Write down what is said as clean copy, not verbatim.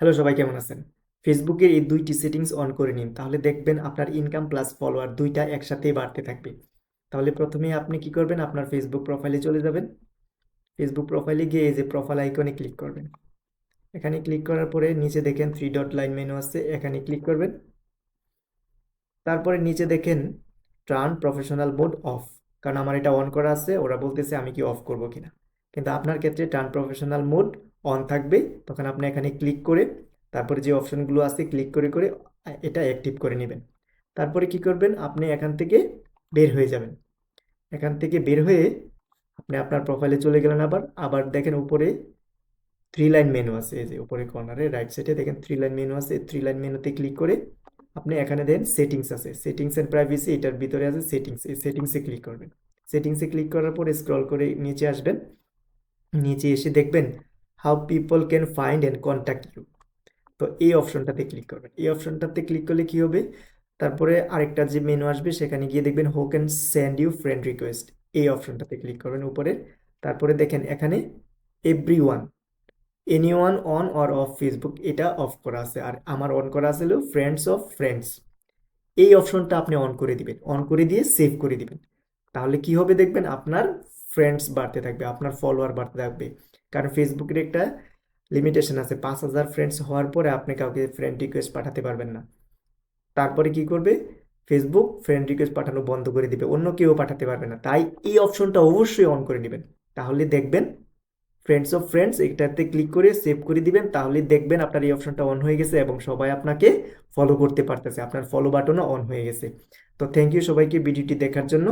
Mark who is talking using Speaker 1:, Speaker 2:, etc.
Speaker 1: Hello সবাই, কেমন আছেন? ফেসবুকের এই দুইটি সেটিংস অন করে নিন, তাহলে দেখবেন আপনার ইনকাম প্লাস ফলোয়ার দুইটা একসাথেই বাড়তে থাকবে। তাহলে প্রথমে আপনি কি করবেন, আপনার ফেসবুক প্রোফাইলে চলে যাবেন। ফেসবুক প্রোফাইলে গিয়ে এই যে প্রোফাইল আইকনে ক্লিক করবেন। এখানে ক্লিক করার পরে নিচে দেখেন থ্রি ডট লাইন মেনু আছে, এখানে ক্লিক করবেন। তারপরে নিচে দেখেন টার্ন প্রফেশনাল মোড অফ, কারণ আমার এটা অন করা আছে, ওরা বলতেছে আমি কি অফ করব কিনা। কিন্তু আপনার ক্ষেত্রে টার্ন প্রফেশনাল মোড অন থাকবে। তখন আপনি এখানে ক্লিক করে তারপরে যে অপশনগুলো আছে ক্লিক করে করে এটা অ্যাক্টিভ করে নেবেন। তারপরে কি করবেন, আপনি এখান থেকে বের হয়ে যাবেন। এখান থেকে বের হয়ে আপনি আপনার প্রোফাইলে চলে গেলেন। আবার আবার দেখেন উপরে থ্রি লাইন মেনু আছে, এই যে উপরে কর্নারে রাইট সাইডে দেখেন থ্রি লাইন মেনু আছে। থ্রি লাইন মেনুতে ক্লিক করে আপনি এখানে দেন সেটিংস আছে, সেটিংস এন্ড প্রাইভেসি, এটার ভিতরে আছে সেটিংস, এই সেটিংসে ক্লিক করবেন। সেটিংসে ক্লিক করার পরে স্ক্রল করে নিচে আসবেন। নিচে এসে দেখবেন how people can find and contact you. তো এই অপশনটাতে ক্লিক করবেন। এই অপশনটাতে ক্লিক করলে কি হবে, তারপরে আরেকটা যে মেনু আসবে সেখানে গিয়ে দেখবেন who can send you friend request, এই অপশনটাতে ক্লিক করবেন উপরে। তারপরে দেখেন এখানে everyone, anyone on or off Facebook, এটা অফ করা আছে, আর আমার অন করা আছে হলো ফ্রেন্ডস অফ ফ্রেন্ডস। এই অপশনটা আপনি অন করে দিবেন, অন করে দিয়ে সেভ করে দিবেন। তাহলে কি হবে দেখবেন আপনার ফ্রেন্ডস বাড়তে থাকবে, আপনার ফলোয়ার বাড়তে থাকবে। কারণ ফেসবুকের একটা লিমিটেশন আছে, 5,000 ফ্রেন্ডস হওয়ার পরে আপনি কাউকে ফ্রেন্ড রিকোয়েস্ট পাঠাতে পারবেন না। তারপরে কি করবে, ফেসবুক ফ্রেন্ড রিকোয়েস্ট পাঠানো বন্ধ করে দিবে, অন্য কেউ পাঠাতে পারবে না। তাই এই অপশনটা অবশ্যই অন করে নেবেন। তাহলে দেখবেন ফ্রেন্ডস অফ ফ্রেন্ডস, এটাতে ক্লিক করে সেভ করে দিবেন। তাহলে দেখবেন আপনার এই অপশনটা অন হয়ে গেছে এবং সবাই আপনাকে ফলো করতে পারতেছে, আপনার ফলো বাটনও অন হয়ে গেছে। তো থ্যাংক ইউ সবাইকে ভিডিওটি দেখার জন্য।